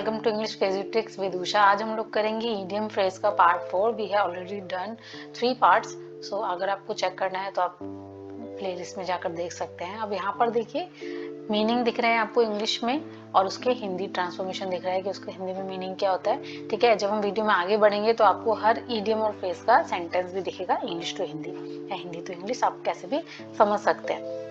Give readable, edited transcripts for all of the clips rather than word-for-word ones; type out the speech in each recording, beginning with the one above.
Welcome to English crazy tricks with Usha. आज हम लोग करेंगे इडियम फ्रेज का part 4। We have already done 3 parts. So अगर आपको चेक करना है तो आप प्लेलिस्ट में जाकर देख सकते हैं। अब यहाँ पर देखिए मीनिंग दिख रहे हैं आपको इंग्लिश में और उसके हिंदी ट्रांसफॉर्मेशन दिख रहा है कि उसका हिंदी में मीनिंग क्या होता है। ठीक है, जब हम वीडियो में आगे बढ़ेंगे तो आपको हर इडियम और फ्रेज का सेंटेंस भी दिखेगा, इंग्लिश टू हिंदी या हिंदी टू इंग्लिश, आप कैसे भी समझ सकते हैं।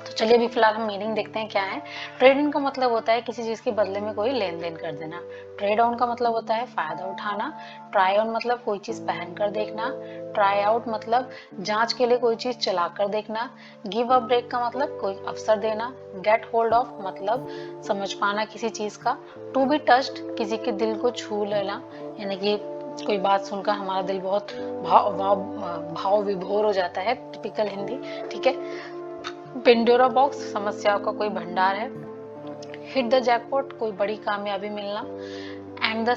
तो चलिए अभी फिलहाल हम मीनिंग देखते हैं क्या है। ट्रेड इन का मतलब होता है किसी चीज के बदले में कोई लेन देन कर देना। ट्रेड ऑन का मतलब होता है फायदा उठाना। ट्राई ऑन मतलब कोई चीज पहन कर देखना। ट्राई आउट मतलब जांच के लिए कोई चीज चला कर देखना। गिव अ ब्रेक का मतलब कोई अवसर देना। गेट होल्ड ऑफ मतलब समझ पाना किसी चीज का। टू बी टच्ड किसी के दिल को छू लेना, यानी कि कोई बात सुनकर हमारा दिल बहुत भाव विभोर हो जाता है, टिपिकल हिंदी। ठीक है। पेंडोरा बॉक्स समस्याओं का कोई भंडार है। हिट द जैकपॉट कोई बड़ी कामयाबी मिलना। एंड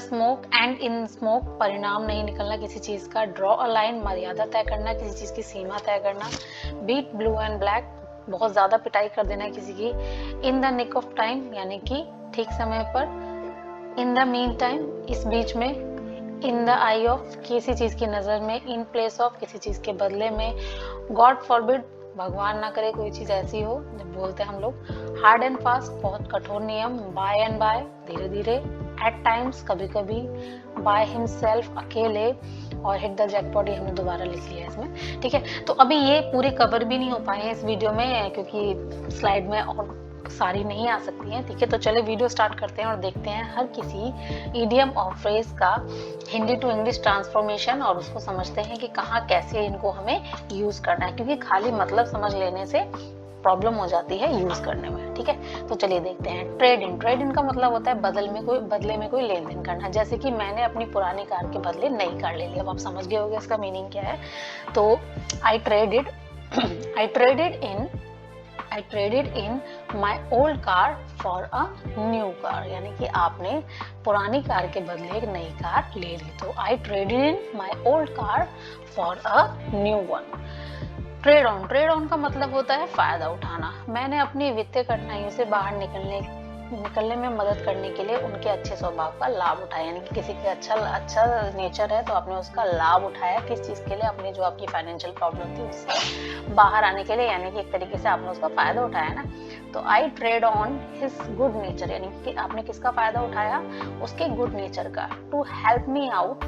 इन स्मोक परिणाम नहीं निकलना किसी चीज का। ड्रॉ अ लाइन मर्यादा तय करना, किसी चीज की सीमा तय करना। बीट ब्लू एंड ब्लैक बहुत ज्यादा पिटाई कर देना किसी की। In the nick of time यानी कि ठीक समय पर। इन द मीन टाइम इस बीच में। इन द आई ऑफ किसी चीज की नजर में। इन प्लेस ऑफ किसी चीज के बदले में। गॉड फॉरबिड भगवान ना करे कोई चीज ऐसी हो, जब बोलते हैं हम लोग। हार्ड एंड फास्ट बहुत कठोर नियम। बाय एंड बाय धीरे धीरे। एट टाइम्स कभी कभी। बाय हिमसेल्फ अकेले। और हिट द जैकपॉट ये हमने दोबारा लिख लिया है इसमें। ठीक है, तो अभी ये पूरे कवर भी नहीं हो पाए हैं इस वीडियो में क्योंकि स्लाइड में और सारी नहीं आ सकती हैं। ठीक है, तो चले वीडियो स्टार्ट करते हैं और देखते हैं हर किसी इडियम और फ्रेज का हिंदी टू इंग्लिश ट्रांसफॉर्मेशन और उसको समझते हैं कि कहाँ कैसे इनको हमें यूज करना है, क्योंकि खाली मतलब समझ लेने से प्रॉब्लम हो जाती है यूज करने में। ठीक है, तो चलिए देखते हैं। ट्रेड इन का मतलब होता है बदले में कोई लेन देन करना। जैसे कि मैंने अपनी पुरानी कार के बदले नई कार ले ली। अब आप समझ गए होंगे इसका मीनिंग क्या है। तो I traded in my old car for a new car, यानी कि आपने पुरानी कार के बदले एक नई कार ले ली। तो I traded in my old car for a new one. Trade on का मतलब होता है फायदा उठाना। मैंने अपनी वित्तीय कठिनाइयों से बाहर निकलने में मदद करने के लिए उनके अच्छे स्वभाव का लाभ उठाया, यानी कि किसी के अच्छा नेचर है तो आपने उसका लाभ उठाया किस चीज के लिए, अपनी जो आपकी फाइनेंशियल प्रॉब्लम थी उससे बाहर आने के लिए, यानी कि एक तरीके से आपने उसका फायदा उठाया ना। तो I trade on his good nature, यानी कि आपने किसका फायदा उठाया, उसके गुड नेचर का। टू हेल्प मी आउट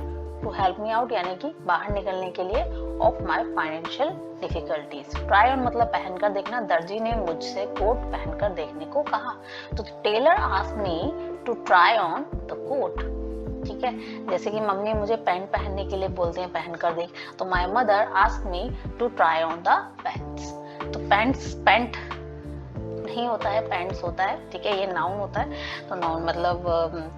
यानी कि बाहर निकलने के लिए of my financial difficulties. Try on मतलब पहनकर देखना। दर्जी ने मुझसे कोट पहनकर देखने को कहा। तो tailor asked me to try on the coat. ठीक है, जैसे कि मम्मी मुझे पैंट पहनने के लिए बोलते हैं पहनकर देख, तो my mother asked me to try on the pants. तो पैंट नहीं होता है, पैंट्स होता है। ठीक है, ये नाउन होता है। तो नाउन मतलब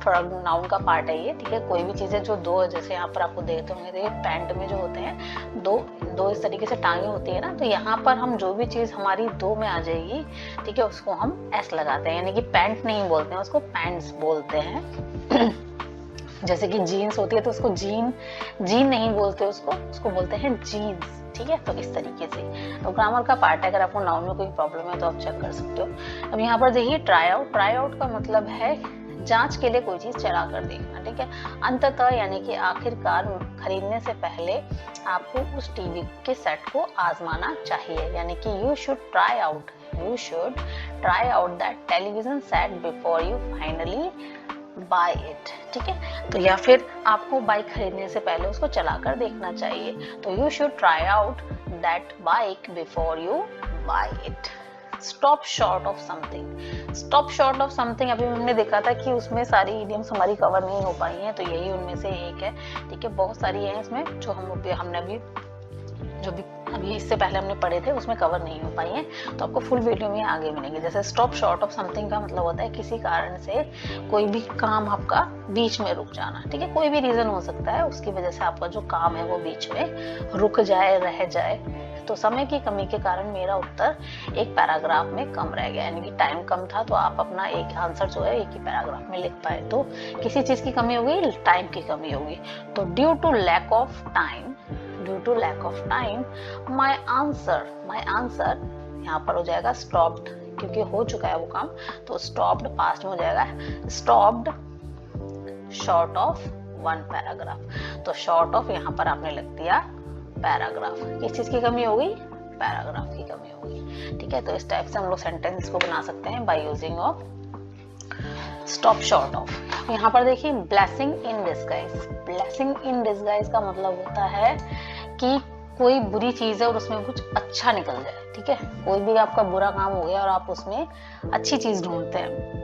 थोड़ा नाउन का पार्ट है ये। ठीक है, कोई भी चीजें जो दो, जैसे यहाँ पर आपको देखते होंगे तो पैंट में जो होते हैं दो इस तरीके से टांगे होती है ना, तो यहाँ पर हम जो भी चीज हमारी दो में आ जाएगी, ठीक है, उसको हम एस लगाते हैं, यानी कि पैंट नहीं बोलते हैं, उसको पैंट्स बोलते हैं। जैसे कि जीन्स होती है तो उसको जीन नहीं बोलते, उसको बोलते हैं जीन्स। ठीक है, तो इस तरीके से तो ग्रामर का पार्ट है। अगर आपको नाउन में कोई प्रॉब्लम है तो आप चेक कर सकते हो। अब यहाँ पर देखिए ट्राई आउट का मतलब है जांच के लिए कोई चीज चला कर देखना। ठीक है, अंततः यानी कि आखिरकार खरीदने से पहले आपको उस टीवी के सेट को आजमाना चाहिए, यानी कि you should try out that television set before you finally buy it. ठीक है, तो या फिर आपको बाइक खरीदने से पहले उसको चलाकर देखना चाहिए। तो you should try out that bike before you buy it. Stop short of something अभी हमने देखा था कि उसमें सारी इडियम्स हमारी कवर नहीं हो पाई हैं, तो यही उनमें से एक है। ठीक है, बहुत सारी है इसमें जो हमने अभी इससे पहले हमने पढ़े थे उसमें कवर नहीं हो पाई हैं, तो आपको फुल वीडियो में आगे मिलेंगे। जैसे स्टॉप शॉर्ट ऑफ समथिंग का मतलब होता है किसी कारण से कोई भी काम आपका बीच में रुक जाना। ठीक है, कोई भी रीजन हो सकता है, उसकी वजह से आपका जो काम है वो बीच में रुक जाए, रह जाए। तो समय की कमी के कारण मेरा उत्तर एक पैराग्राफ में कम रह गया, यानी कि टाइम कम था तो आप अपना एक आंसर जो है एक ही पैराग्राफ में लिख पाए। तो किसी चीज की कमी होगी, टाइम की कमी होगी। तो due to lack of time my answer यहाँ पर हो जाएगा स्टॉप्ड, क्योंकि हो चुका है वो काम, तो स्टॉप्ड पास्ट में हो जाएगा स्टॉप्ड शॉर्ट ऑफ 1 पैराग्राफ। तो शॉर्ट ऑफ यहाँ पर आपने लिख दिया पैराग्राफ। किस चीज की कमी हो गई? पैराग्राफ की कमी हो गई। ठीक है, तो इस टाइप से हम लोग सेंटेंस को बना सकते हैं by using of stop short of. यहाँ पर देखिए blessing in disguise. Blessing in disguise का मतलब होता है कि कोई बुरी चीज है और उसमें कुछ अच्छा निकल जाए। ठीक है, कोई भी आपका बुरा काम हो गया और आप उसमें अच्छी चीज ढूंढते हैं।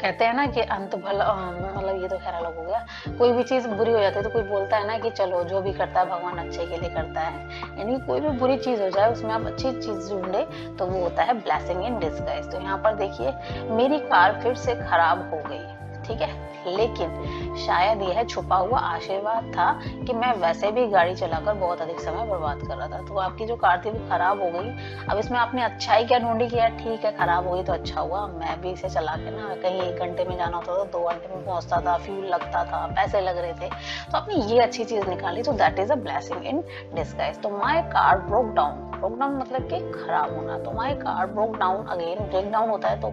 कहते हैं ना कि अंत भला, मतलब ये तो खैर अलग हो गया। कोई भी चीज बुरी हो जाती है तो कोई बोलता है ना कि चलो जो भी करता है भगवान अच्छे के लिए करता है। यानी कोई भी बुरी चीज हो जाए उसमें आप अच्छी चीज ढूंढे तो वो होता है ब्लेसिंग इन डिस्गाइज। तो यहाँ पर देखिए मेरी कार फिर से खराब हो गई। ठीक है, लेकिन शायद यह छुपा हुआ आशीर्वाद था कि मैं वैसे भी गाड़ी चलाकर बहुत अधिक समय बर्बाद कर रहा था। तो आपकी जो कार थी वो खराब हो गई। अब इसमें आपने अच्छाई क्या ढूंढी कि यार ठीक है खराब हो गई तो अच्छा हुआ, मैं भी इसे चला के ना कहीं 1 घंटे में जाना होता था 2 घंटे में पहुंचता था, फ्यूल लगता था, पैसे लग रहे थे। तो आपने ये अच्छी चीज निकाली, तो that is a blessing in disguise. तो my car broke down, broke down मतलब कि खराब होना। तो my car broke down again, break down होता है तो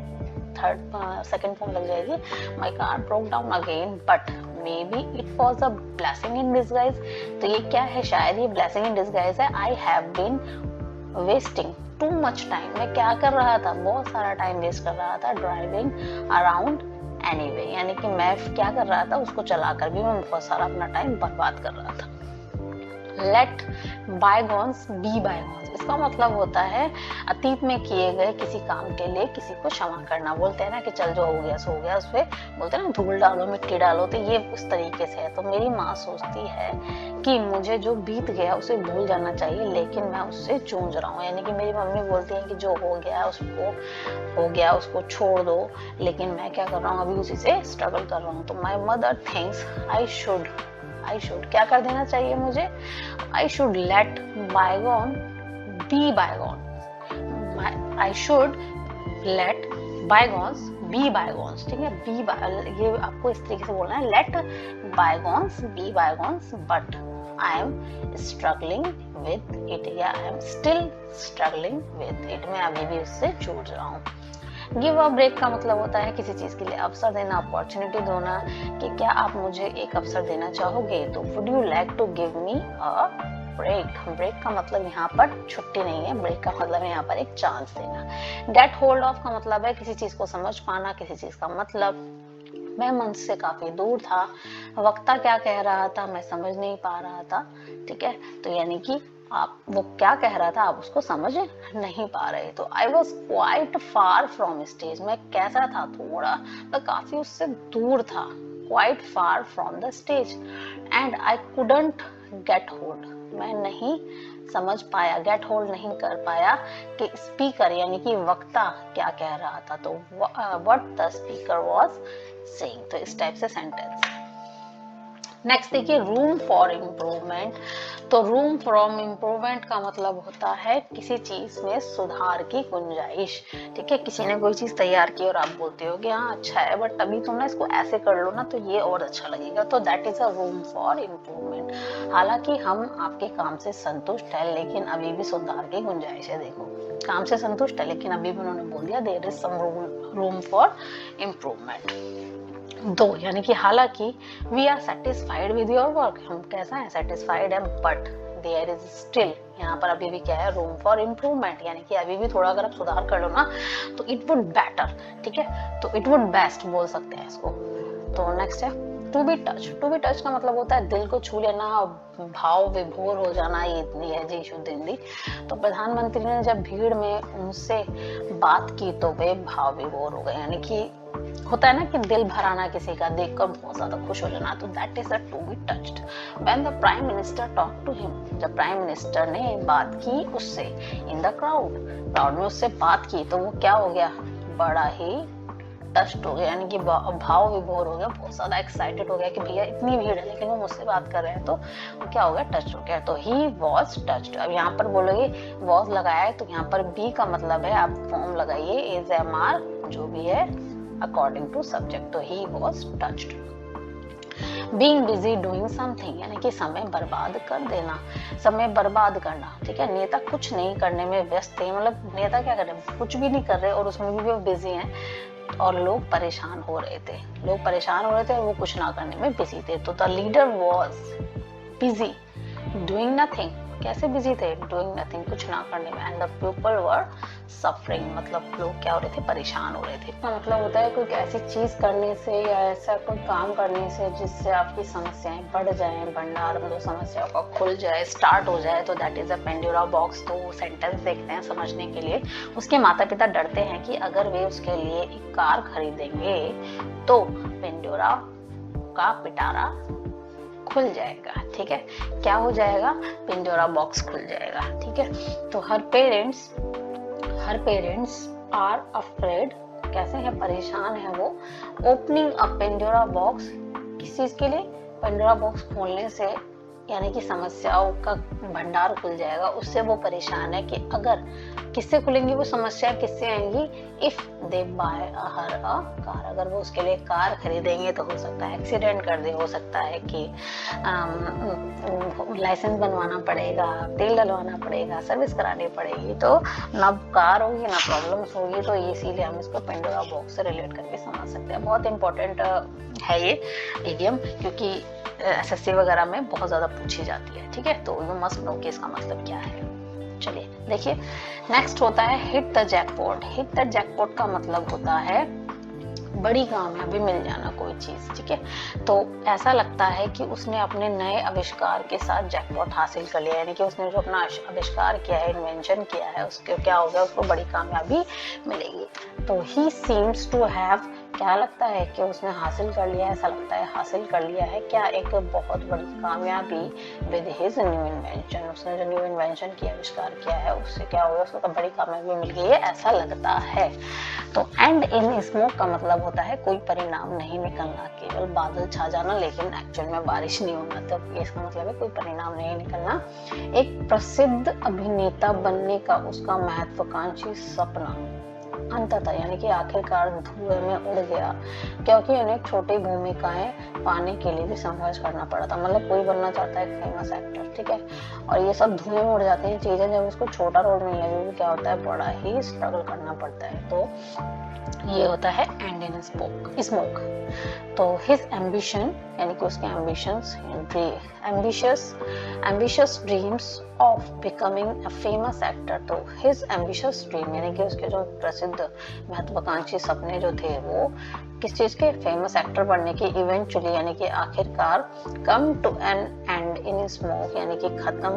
सेकंड फॉर्म लग जाएगी। My car broke down again but maybe it was a blessing in disguise. तो ये क्या है? शायद ये ब्लेसिंग इन डिस्गाइज है। I have been wasting too much time. मैं क्या कर रहा था? बहुत सारा टाइम वेस्ट कर रहा था ड्राइविंग अराउंड एनीवे। यानी कि मैं क्या कर रहा था? उसको चलाकर भी मैं बहुत सारा अपना टाइम बर्बाद कर रहा था। लेट बायगॉन्स बी बायगॉन्स, इसका मतलब होता है अतीत में किए गए किसी काम के लिए किसी को क्षमा करना। बोलते हैं ना कि चल जो हो गया सो हो गया, उसपे बोलते हैं ना धूल डालो मिट्टी डालो। तो ये उस तरीके से है। तो मेरी माँ सोचती है कि मुझे जो बीत गया उसे भूल जाना चाहिए, लेकिन मैं उससे जूझ रहा हूँ। यानी कि मेरी मम्मी बोलती है कि जो हो गया उसको छोड़ दो, लेकिन मैं क्या कर रहा हूँ? अभी उसी से स्ट्रगल कर रहा हूँ। तो my mother thinks I should क्या कर देना चाहिए मुझे? I should let bygone be bygone. I should let bygones be bygones. ठीक है, ये आपको इस तरीके से बोलना है, let bygones be bygones but I am struggling with it, या I am still struggling with it. मैं अभी भी उससे जूझ रहा हूँ। गिव अ ब्रेक का मतलब होता है किसी चीज के लिए अवसर देना, अपॉर्चुनिटी देना, कि क्या आप मुझे एक अवसर देना चाहोगे? तो would you like to give me a break. Break का मतलब यहाँ पर छुट्टी नहीं है, ब्रेक का मतलब यहाँ पर एक चांस देना। गेट होल्ड ऑफ का मतलब है किसी चीज को समझ पाना, किसी चीज का मतलब। मैं मंच से काफी दूर था। वक्ता क्या कह रहा था मैं समझ नहीं पा रहा था। ठीक है, तो यानी कि आप वो क्या कह रहा था आप उसको समझ नहीं पा रहे। तो I was quite far from stage, मैं कैसा था? थोड़ा मैं काफी उससे दूर था। Quite far from the stage. And I couldn't get hold, मैं नहीं समझ पाया, गेट होल्ड नहीं कर पाया कि स्पीकर यानी कि वक्ता क्या कह रहा था। तो what the speaker was saying. तो इस टाइप से सेंटेंस। नेक्स्ट देखिए रूम फॉर इम्प्रूवमेंट। तो रूम फॉर इम्प्रूवमेंट का मतलब होता है किसी चीज में सुधार की गुंजाइश। ठीक है, किसी ने कोई चीज तैयार की और आप बोलते हो कि हाँ अच्छा है बट अभी तुम ना इसको ऐसे कर लो ना तो ये और अच्छा लगेगा। तो that is a room for improvement. हालांकि हम आपके काम से संतुष्ट है लेकिन अभी भी सुधार की गुंजाइश है। देखो काम से संतुष्ट है लेकिन अभी भी उन्होंने बोल दिया there is some room for improvement. Though यानी कि हालांकि we are satisfied with your work, हम कैसा है? सेटिस्फाइड है, बट देयर इज स्टिल, यहाँ पर अभी भी क्या है? Room for improvement. यानी कि अभी भी थोड़ा अगर आप सुधार कर लो ना तो इट वुड बेटर। ठीक है, तो इट वुड बेस्ट बोल सकते हैं इसको। तो नेक्स्ट है to be touch. To be touch का मतलब होता है दिल को छू लेना, भाव विभोर हो जाना। ये है जी शुद्ध हिंदी। तो प्रधानमंत्री ने जब भीड़ में उनसे बात की तो वे भाव विभोर हो गए। यानी कि होता है ना कि दिल भराना, किसी का देखकर बहुत ज्यादा खुश हो जाना। तो that is a to be touched. When the prime minister talk to him, जब प्राइम मिनिस्टर ने बात की उससे, इन द क्राउड में उससे बात की तो वो क्या हो गया? बड़ा ही टच्ड हो गया, यानी कि भाव विभोर हो गया, बहुत ज्यादा एक्साइटेड हो गया कि भैया इतनी भीड़ है लेकिन वो मुझसे बात कर रहे हैं। तो वो क्या हो गया? टच हो गया। तो ही वॉज टच्ड। अब यहाँ पर बोलोगे वॉज लगाया है तो यहाँ पर बी का मतलब है आप फॉर्म लगाइए इज एम आर जो भी है अकॉर्डिंग टू सब्जेक्ट। तो he was touched. Being busy doing something यानी कि समय बर्बाद कर देना, समय बर्बाद करना। ठीक है, नेता कुछ नहीं करने में व्यस्त है, मतलब नेता क्या कर रहे हैं? कुछ भी नहीं कर रहे और उसमें भी वो बिजी हैं और लोग परेशान हो रहे थे। लोग परेशान हो रहे थे और वो कुछ ना करने में बिजी थे। तो the leader was busy doing nothing. कैसे बिजी थे? डूइंग नथिंग, कुछ ना करने में। And the people were suffering, मतलब लोग क्या हो रहे थे? परेशान हो रहे थे। इसका मतलब होता है कोई ऐसी चीज करने से या ऐसा कोई काम करने से जिससे आपकी समस्याएं बढ़ जाएं, भंडार मतलब समस्याओं का खुल जाए, स्टार्ट हो जाए, तो that is a Pandora box. तो सेंटेंस देखते हैं समझने के लिए। उसके माता पिता डरते हैं कि अगर वे उसके लिए एक कार खरीदेंगे तो पेंडोरा का पिटारा खुल जाएगा। ठीक है, क्या हो जाएगा? पेंडोरा बॉक्स खुल जाएगा। ठीक है, तो हर पेरेंट्स आर अफ्रेड, कैसे है? परेशान है वो। ओपनिंग अ पेंडोरा बॉक्स, किस चीज के लिए? पेंडोरा बॉक्स खोलने से, यानी कि समस्याओं का भंडार खुल जाएगा। उससे वो परेशान है कि अगर किससे खुलेंगी वो समस्या, किससे आएंगी? If they bye her a car, अगर वो उसके लिए कार खरीदेंगे तो हो सकता है एक्सीडेंट कर दे, हो सकता है कि लाइसेंस बनवाना पड़ेगा, तेल डलवाना पड़ेगा, सर्विस करानी पड़ेगी। तो ना कार होगी ना प्रॉब्लम्स होगी। तो इसीलिए हम इसको पेंडोरा बॉक्स से रिलेट करके समझ सकते हैं। बहुत इंपॉर्टेंट है ये इडियम, क्योंकि एसएससी वगैरह में बहुत ज्यादा पूछी जाती है। ठीक है, तो यू मस्ट नो कि इसका मतलब क्या है। चलिए देखिए, नेक्स्ट होता है hit the jackpot. Hit the jackpot का मतलब होता है बड़ी कामयाबी मिल जाना कोई चीज। ठीक है, तो ऐसा लगता है कि उसने अपने नए आविष्कार के साथ जैकपॉट हासिल कर लिया, यानी कि उसने जो अपना आविष्कार किया है, इन्वेंशन किया है, उसके क्या हो गया? उसको बड़ी कामयाबी मिलेगी। तो ही सीम्स टू हैव, क्या लगता है कि उसने हासिल कर लिया है? ऐसा लगता है हासिल कर लिया है क्या? एक बहुत बड़ी कामयाबी विद हिज न्यू इन्वेंशन। उसने जो न्यू इन्वेंशन किया, आविष्कार किया है, उससे क्या हो गया? उसको तो बड़ी कामयाबी मिल गई है, ऐसा लगता है। तो एंड इन स्मोक का मतलब होता है कोई परिणाम नहीं निकलना, केवल बादल छा जाना लेकिन एक्चुअल में बारिश नहीं होना। तो इसका मतलब है कोई परिणाम नहीं निकलना। एक प्रसिद्ध अभिनेता बनने का उसका महत्वाकांक्षी सपना अंततः, यानी कि आखिरकार धुएं में उड़ गया, क्योंकि उन्हें छोटी भूमिकाएं पाने के लिए भी संघर्ष करना पड़ा था। मतलब कोई बनना चाहता है एक फेमस एक्टर, ठीक है, और ये सब धुएं में उड़ जाती हैं चीजें। जब उसको छोटा रोल मिलने में क्या होता है? बड़ा ही स्ट्रगल करना पड़ता है। तो ये होता है एंड इन स्मोक। तो हिज एम्बिशन, यानी कि उसके ambitions, ambitious dreams of becoming a famous actor. तो हिज एम्बिशियस ड्रीम, यानी कि उसके जो प्रसिद्ध महत्वाकांक्षी सपने जो थे वो किस चीज के? फेमस एक्टर बनने के। इवेंचुअली, यानी कि आखिरकार, come to an end in smoke, यानी कि खत्म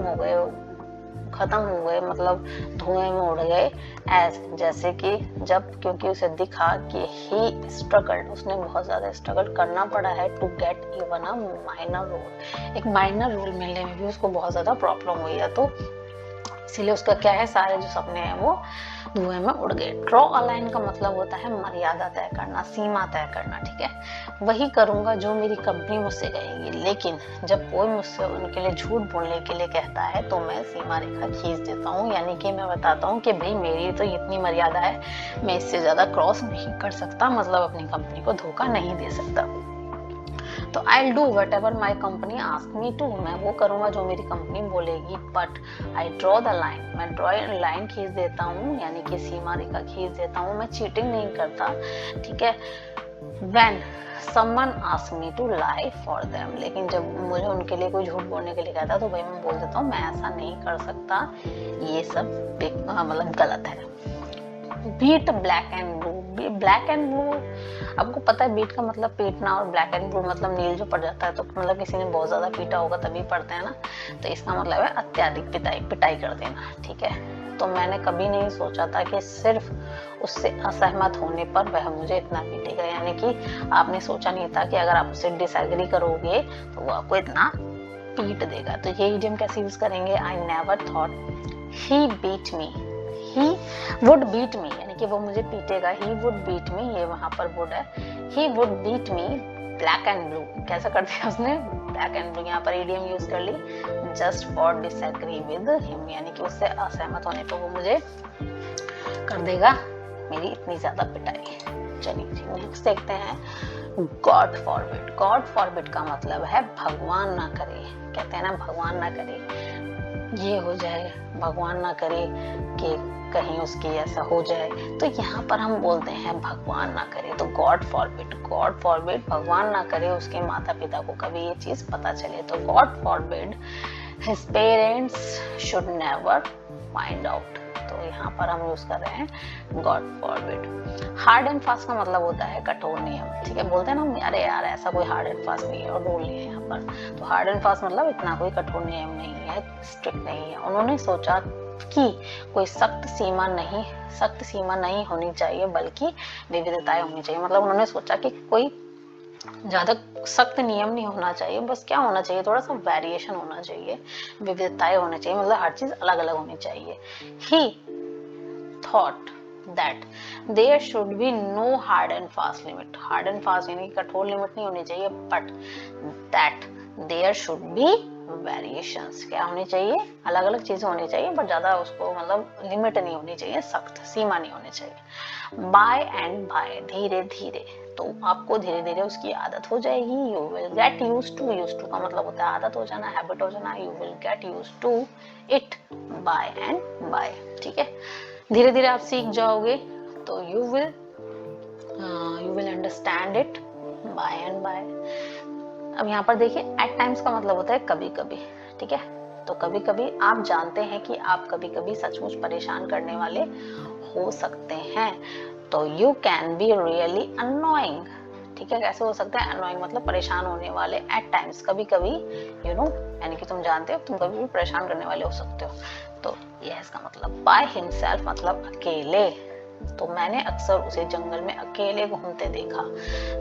हो गए, मतलब धुएं में उड़ गए। एज, जैसे कि जब, क्योंकि उसे दिखा कि ही स्ट्रगल्ड, उसने बहुत ज्यादा स्ट्रगल करना पड़ा है to get even a minor role. एक माइनर रोल मिलने में भी उसको बहुत ज्यादा प्रॉब्लम हुई है। तो इसीलिए उसका क्या है? सारे जो सपने हैं वो धुएं में उड़ गए। ड्रॉ अ लाइन का मतलब होता है मर्यादा तय करना, सीमा तय करना। ठीक है, वही करूंगा जो मेरी कंपनी मुझसे कहेगी, लेकिन जब कोई मुझसे उनके लिए झूठ बोलने के लिए कहता है तो मैं सीमा रेखा खींच देता हूँ। यानी कि मैं बताता हूँ कि भाई मेरी तो इतनी मर्यादा है, मैं इससे ज्यादा क्रॉस नहीं कर सकता, मतलब अपनी कंपनी को धोखा नहीं दे सकता। तो I do whatever my company ask me to, मैं वो करूंगा जो मेरी कंपनी बोलेगी। But I draw the line, मैं ड्रॉ लाइन खींच देता हूँ, यानी कि सीमा रेखा खींच देता हूँ। मैं चीटिंग नहीं करता। ठीक है, when someone ask me to lie for them, लेकिन जब मुझे उनके लिए कोई झूठ बोलने के लिए कहता है तो भाई मैं बोल देता हूँ मैं ऐसा नहीं कर सकता, ये सब मतलब गलत है। Beat black and blue, black and blue आपको पता है बीट का मतलब पीटना, और ब्लैक एंड ब्लू मतलब नील जो पड़ जाता है, तो मतलब किसी ने बहुत ज्यादा पीटा होगा तभी पड़ते हैं ना। तो इसका मतलब है अत्यधिक पिटाई कर देना। ठीक है, तो मैंने कभी नहीं सोचा था कि सिर्फ उससे असहमत होने पर वह मुझे इतना पीटेगा, यानी कि आपने सोचा नहीं था कि अगर आप उससे डिसएग्री करोगे तो वो आपको इतना पीट देगा। तो ये इडियम कैसे यूज करेंगे? I never thought he beat me, he would beat me, यानी कि वो मुझे पीटेगा। ही वुड बीट मी, ये वहां पर वुड है। He would beat me black and blue, कैसा कर दिया उसने? Black and blue. यहाँ पर इडियम यूज कर ली just for disagree with him, यानी कि उससे असहमत होने पर वो मुझे कर देगा मेरी इतनी ज्यादा पिटाई। चलिए नेक्स्ट देखते हैं, गॉड फॉरबिड। गॉड फॉरबिड का मतलब है भगवान ना करे, कहते हैं ना भगवान ना करे। ये हो जाए, भगवान ना करे कि कहीं उसकी ऐसा हो जाए, तो यहाँ पर हम बोलते हैं भगवान ना करे, तो गॉड फॉरबिड, गॉड फॉरबिड, भगवान ना करे उसके माता पिता को कभी ये चीज पता चले, तो God forbid his parents should never find out. तो यहाँ पर हम यूज कर रहे हैं God forbid. Hard and fast का मतलब होता है कठोर नियम, ठीक है, बोलते हैं ना अरे यार ऐसा कोई हार्ड एंड फास्ट नहीं है और रूल नहीं है यहाँ पर, तो हार्ड एंड फास्ट मतलब इतना कोई कठोर नियम नहीं है, स्ट्रिक्ट नहीं है। उन्होंने सोचा कि कोई सख्त सीमा नहीं होनी चाहिए, बल्कि विविधताएं होनी चाहिए। मतलब उन्होंने सोचा कि कोई ज्यादा सख्त नियम नहीं होना चाहिए, बस क्या होना चाहिए, थोड़ा सा वेरिएशन होना चाहिए, विविधताएं होनी चाहिए, मतलब हर चीज अलग अलग होनी चाहिए। He thought that there should be no hard and fast limit, hard and fast यानी कठोर लिमिट नहीं होनी चाहिए, but that there should be variations, क्या होनी चाहिए, अलग अलग चीजें होनी चाहिए, बट ज्यादा उसको मतलब लिमिट नहीं होनी चाहिए, सख्त सीमा नहीं होनी चाहिए। बाय एंड बाय, धीरे धीरे, तो आपको धीरे धीरे उसकी आदत हो जाएगी। You will get used to का मतलब होता है आदत हो जाना, हैबिट हो जाना, you will get used to it by and by, ठीक है, धीरे धीरे आप सीख जाओगे, तो you will understand it by and by. अब यहाँ पर देखिए एट टाइम्स का मतलब होता है कभी कभी, ठीक है, तो कभी कभी आप जानते हैं कि आप कभी कभी सचमुच परेशान करने वाले हो सकते हैं, तो you can be really annoying, ठीक है, कैसे हो सकता है, अनोइंग मतलब परेशान होने वाले, एट टाइम्स कभी कभी, यू नो यानी कि तुम जानते हो तुम कभी भी परेशान करने वाले हो सकते हो, तो यह इसका मतलब। बाय हिमसेल्फ मतलब अकेले, तो मैंने अक्सर उसे जंगल में अकेले घूमते देखा,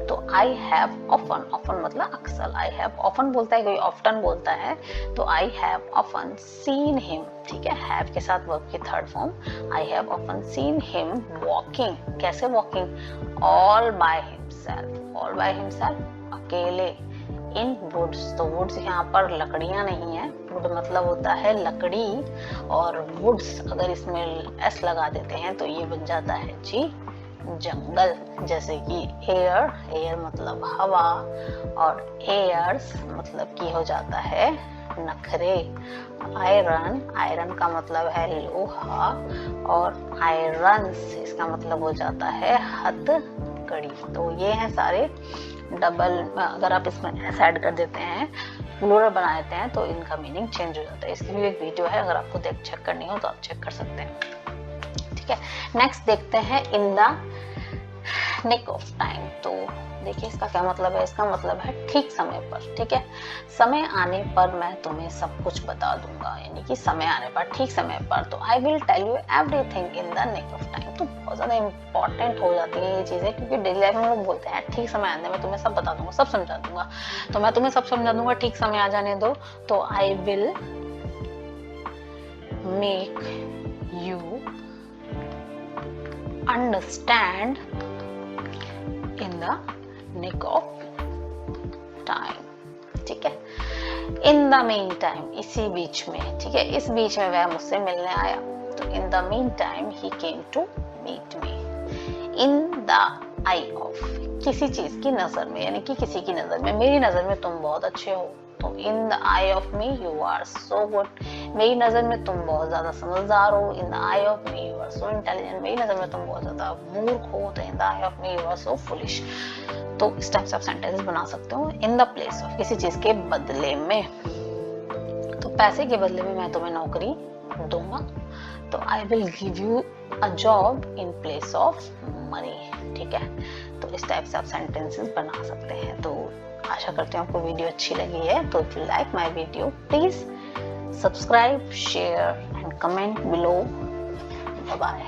तो आई हैव ऑफन, ऑफन मतलब अक्सर, आई हैव ऑफन बोलता है कोई ऑफ्टन बोलता है, तो I have often seen him, ठीक है, हैव के साथ वर्ब की third form, I have often seen him walking, कैसे walking, all by himself, all by himself अकेले, इन वुड्स, तो वुड्स यहाँ पर लकड़ियां नहीं है, वुड मतलब होता है लकड़ी, और वुड्स अगर इसमें एस लगा देते हैं तो ये बन जाता है जी जंगल, जैसे कि एयर, एयर मतलब हवा, और एयर्स मतलब की हो जाता है नखरे, आयरन, आयरन का मतलब है लोहा, और आयरन्स इसका मतलब हो जाता है हथकड़ी, तो ये हैं सारे डबल, अगर आप इसमें एस ऐड कर देते हैं, प्लूरल बना देते हैं, तो इनका मीनिंग चेंज हो जाता है। इसकी भी एक वीडियो है, अगर आपको चेक करनी हो तो आप चेक कर सकते हैं, ठीक है। नेक्स्ट देखते हैं in the nick of time, तो देखिए इसका क्या मतलब है, इसका मतलब है ठीक समय पर, ठीक है, समय आने पर मैं तुम्हें सब कुछ बता दूंगा, यानी कि समय आने पर, ठीक समय पर, तो I will tell you everything in the nick of time, तो बहुत ज्यादा इंपॉर्टेंट हो जाती है ये चीजें, क्योंकि डेली लाइफ में लोग बोलते हैं ठीक समय आने में तुम्हें सब बता दूंगा, सब समझा दूंगा, तो मैं तुम्हें सब समझा दूंगा, ठीक समय आ जाने दो, तो I will make you understand in the nick of time, ठीक है। इन द मीन टाइम, इसी बीच में, ठीक है, इस बीच में वह मुझसे मिलने आया, तो in the meantime he came to meet me, in the eye of, किसी चीज की नजर में, यानी कि किसी की नजर में, मेरी नजर में तुम बहुत अच्छे हो, तो in the eye of me you are so good, मेरी नजर में तुम बहुत ज्यादा समझदार हो, in the eye of me you are so intelligent, मेरी नजर में तुम बहुत ज्यादा मूर्ख हो, तो in the eye of me you are so foolish, तो इस टाइप से आप सेंटेंसेस बना सकते हो, इन द प्लेस ऑफ, किसी चीज के बदले में, तो पैसे के बदले में मैं तुम्हें नौकरी दूंगा, तो I will give you a job in place of money, ठीक है, तो इस टाइप से आप सेंटेंसेस बना सकते हैं। तो आशा करती हूँ आपको वीडियो अच्छी लगी है, तो if you like my video please subscribe, share and comment below, bye bye.